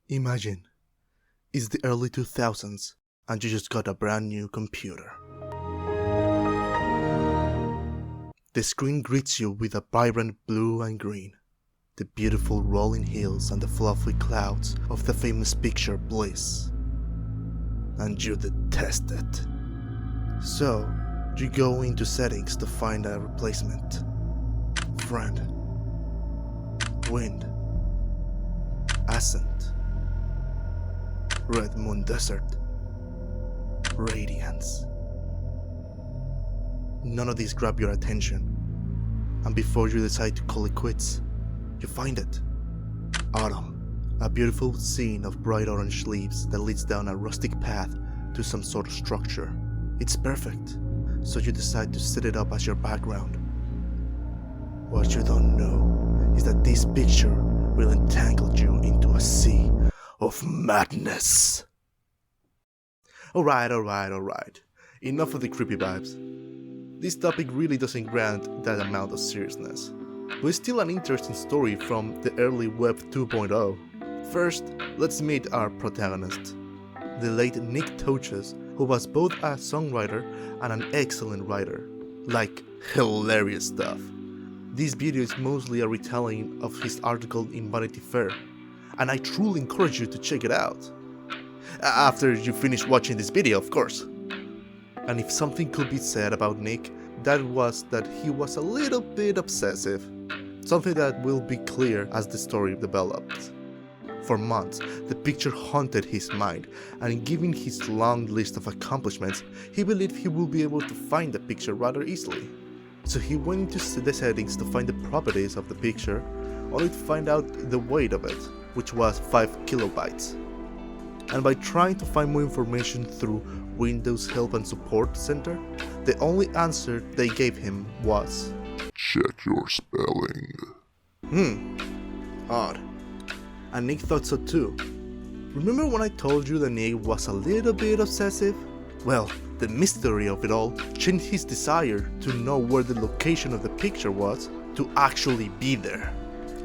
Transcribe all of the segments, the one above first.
Imagine, it's the early 2000s and you just got a brand new computer. The screen greets you with a vibrant blue and green, the beautiful rolling hills and the fluffy clouds of the famous picture Bliss. And you detest it. So, you go into settings to find a replacement. Friend. Wind. Ascent. Red Moon Desert. Radiance. None of these grab your attention, and before you decide to call it quits, you find it. Autumn, a beautiful scene of bright orange leaves that leads down a rustic path to some sort of structure. It's perfect, so you decide to set it up as your background. What you don't know is that this picture will entangle you into a sea of madness. Alright. Enough of the creepy vibes. This topic really doesn't grant that amount of seriousness, but it's still an interesting story from the early Web 2.0. First, let's meet our protagonist, the late Nick Toches, who was both a songwriter and an excellent writer. Like, hilarious stuff. This video is mostly a retelling of his article in Vanity Fair, and I truly encourage you to check it out. After you finish watching this video, of course. And if something could be said about Nick, that was that he was a little bit obsessive. Something that will be clear as the story develops. For months, the picture haunted his mind, and given his long list of accomplishments, he believed he would be able to find the picture rather easily. So he went into the settings to find the properties of the picture, only to find out the weight of it, which was 5 kilobytes. And by trying to find more information through Windows Help and Support Center, the only answer they gave him was, "Check your spelling." Odd. And Nick thought so too. Remember when I told you that Nick was a little bit obsessive? Well, the mystery of it all changed his desire to know where the location of the picture was to actually be there.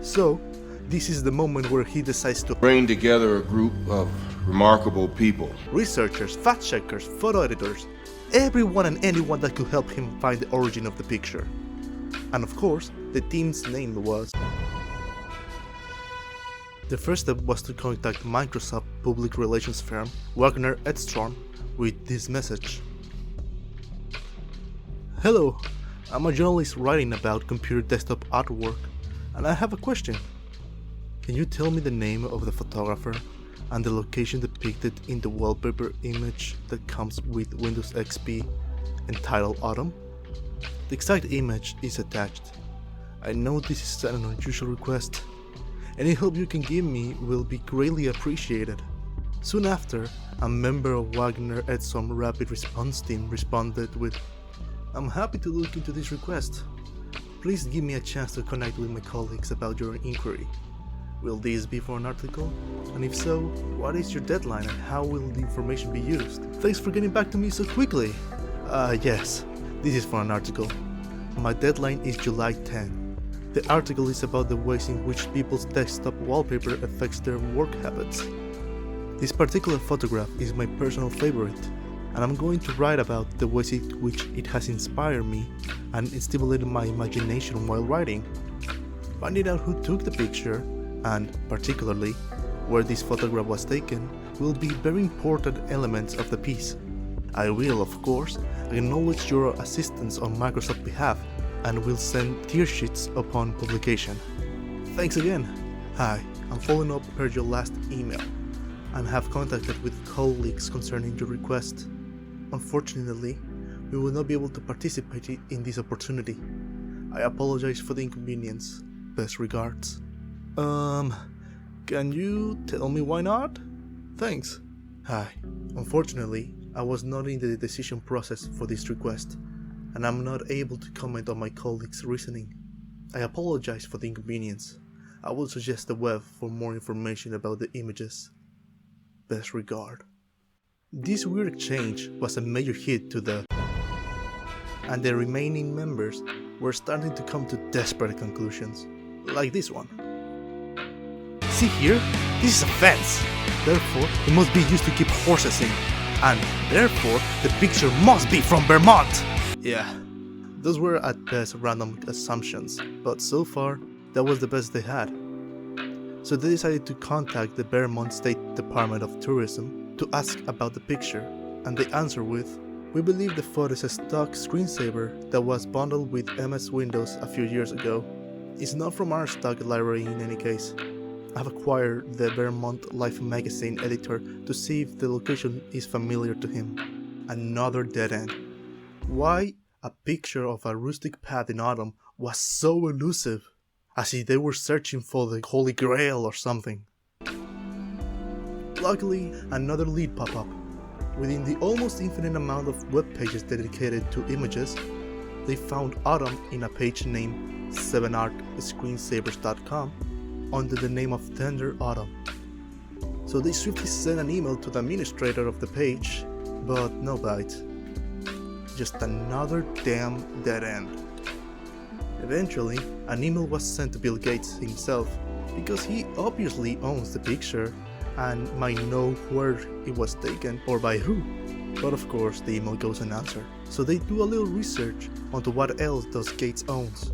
So, this is the moment where he decides to bring together a group of remarkable people. Researchers, fact-checkers, photo editors, everyone and anyone that could help him find the origin of the picture. And of course, the team's name was... The first step was to contact Microsoft public relations firm Wagner Edstrom with this message. Hello, I'm a journalist writing about computer desktop artwork, and I have a question. Can you tell me the name of the photographer and the location depicted in the wallpaper image that comes with Windows XP entitled Autumn? The exact image is attached. I know this is an unusual request. Any help you can give me will be greatly appreciated. Soon after, a member of Wagner Edstrom Rapid Response Team responded with, "I'm happy to look into this request. Please give me a chance to connect with my colleagues about your inquiry. Will this be for an article? And if so, what is your deadline and how will the information be used? Thanks for getting back to me so quickly. Yes, this is for an article. My deadline is July 10. The article is about the ways in which people's desktop wallpaper affects their work habits. This particular photograph is my personal favorite, and I'm going to write about the ways in which it has inspired me and stimulated my imagination while writing. Finding out who took the picture, and particularly where this photograph was taken, will be very important elements of the piece. I will, of course, acknowledge your assistance on Microsoft's behalf and will send tear sheets upon publication. Thanks again. Hi, I'm following up per your last email and have contacted with colleagues concerning your request. Unfortunately, we will not be able to participate in this opportunity. I apologize for the inconvenience. Best regards. Can you tell me why not? Thanks. Hi. Unfortunately, I was not in the decision process for this request, and I'm not able to comment on my colleagues' reasoning. I apologize for the inconvenience. I will suggest the web for more information about the images. Best regard. This weird exchange was a major hit to the... and the remaining members were starting to come to desperate conclusions, like this one. See here? This is a fence. Therefore, it must be used to keep horses in. And therefore, the picture must be from Vermont. Yeah, those were at best random assumptions, but so far, that was the best they had. So they decided to contact the Vermont State Department of Tourism to ask about the picture, and they answered with, "We believe the photo is a stock screensaver that was bundled with MS Windows a few years ago. It's not from our stock library in any case. I've acquired the Vermont Life magazine editor to see if the location is familiar to him." Another dead end. Why a picture of a rustic path in autumn was so elusive, as if they were searching for the Holy Grail or something. Luckily, another lead popped up. Within the almost infinite amount of web pages dedicated to images, they found autumn in a page named 7artscreensavers.com under the name of Tender Autumn. So they swiftly sent an email to the administrator of the page, but no bite. Just another damn dead end. Eventually, an email was sent to Bill Gates himself, because he obviously owns the picture and might know where it was taken or by who. But of course, the email goes unanswered. So they do a little research onto what else does Gates owns.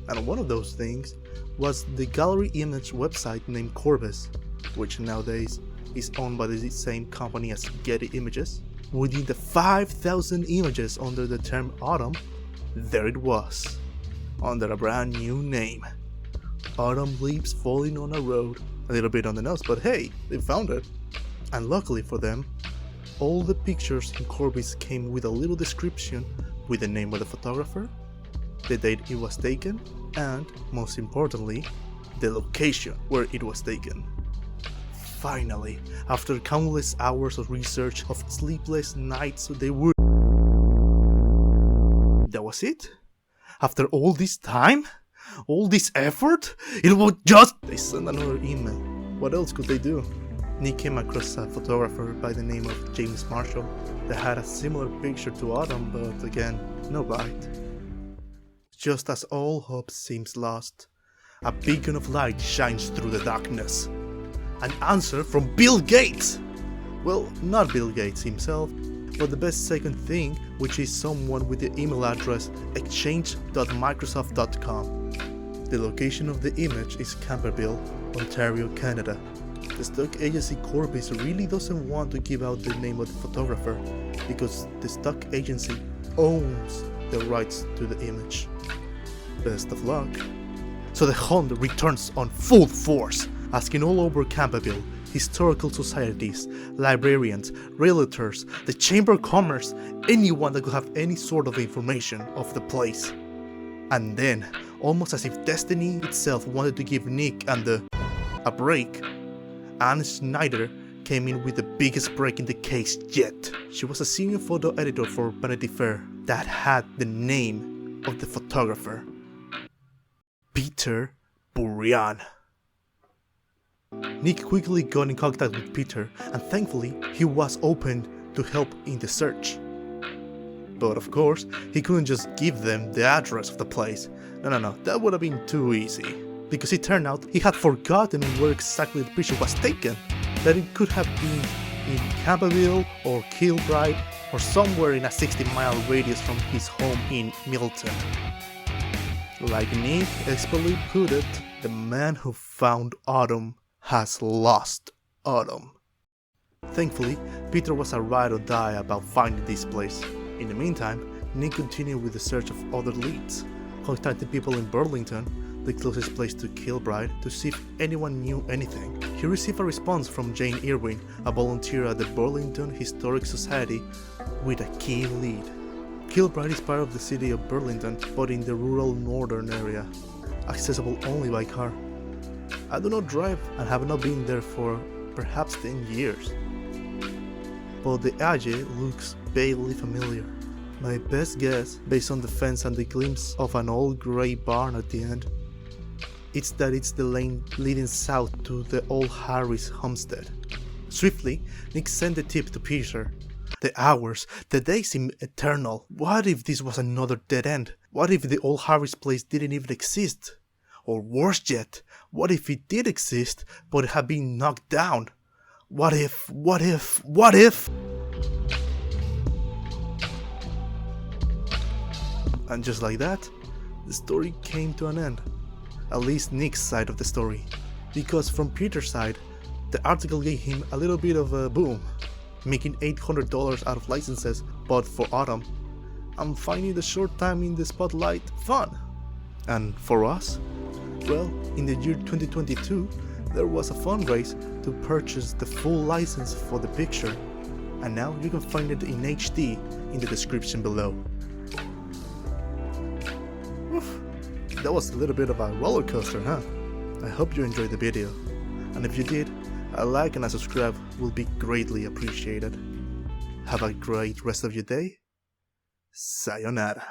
And one of those things was the gallery image website named Corbis, which nowadays is owned by the same company as Getty Images. Within the 5,000 images under the term autumn, there it was, under a brand new name. Autumn leaves falling on a road. A little bit on the nose, but hey, they found it. And luckily for them, all the pictures in Corbis came with a little description with the name of the photographer, the date it was taken, and, most importantly, the location where it was taken. Finally, after countless hours of research, of sleepless nights, they would... That was it? After all this time? All this effort? It was just... They sent another email. What else could they do? Nick came across a photographer by the name of James Marshall that had a similar picture to Autumn, but again, no bite. Just as all hope seems lost, a beacon of light shines through the darkness. An answer from Bill Gates! Well, not Bill Gates himself, but the best second thing, which is someone with the email address exchange.microsoft.com. The location of the image is Camperville, Ontario, Canada. The stock agency Corbis really doesn't want to give out the name of the photographer because the stock agency owns the rights to the image. Best of luck. So the hunt returns on full force, asking all over Camperville, historical societies, librarians, realtors, the Chamber of Commerce, anyone that could have any sort of information of the place. And then, almost as if destiny itself wanted to give Nick and a break, Anne Schneider came in with the biggest break in the case yet. She was a senior photo editor for Vanity Fair that had the name of the photographer, Peter Burian. Nick quickly got in contact with Peter, and thankfully he was open to help in the search. But of course, he couldn't just give them the address of the place. No, that would have been too easy. Because it turned out he had forgotten where exactly the picture was taken. That it could have been in Camperville or Kilbride or somewhere in a 60-mile radius from his home in Milton. Like Nick expertly put it, the man who found Autumn has lost Autumn. Thankfully, Peter was a ride or die about finding this place. In the meantime, Nick continued with the search of other leads, contacting people in Burlington, the closest place to Kilbride, to see if anyone knew anything. He received a response from Jane Irwin, a volunteer at the Burlington Historic Society, with a key lead. Kilbride is part of the city of Burlington, but in the rural northern area, accessible only by car. I do not drive and have not been there for perhaps 10 years. But the alley looks vaguely familiar. My best guess, based on the fence and the glimpse of an old grey barn at the end, it's that it's the lane leading south to the old Harris homestead. Swiftly, Nick sent the tip to Peter. The hours, the days seem eternal. What if this was another dead end? What if the old Harris place didn't even exist? Or worse yet, What if it did exist, but it had been knocked down? What if? And just like that, the story came to an end. At least Nick's side of the story. Because from Peter's side, the article gave him a little bit of a boom, making $800 out of licenses bought for Autumn, and finding the short time in the spotlight fun. And for us? Well, in the year 2022, there was a fundraise to purchase the full license for the picture, and now you can find it in HD in the description below. Oof, that was a little bit of a roller coaster, huh? I hope you enjoyed the video, and if you did, a like and a subscribe will be greatly appreciated. Have a great rest of your day. Sayonara.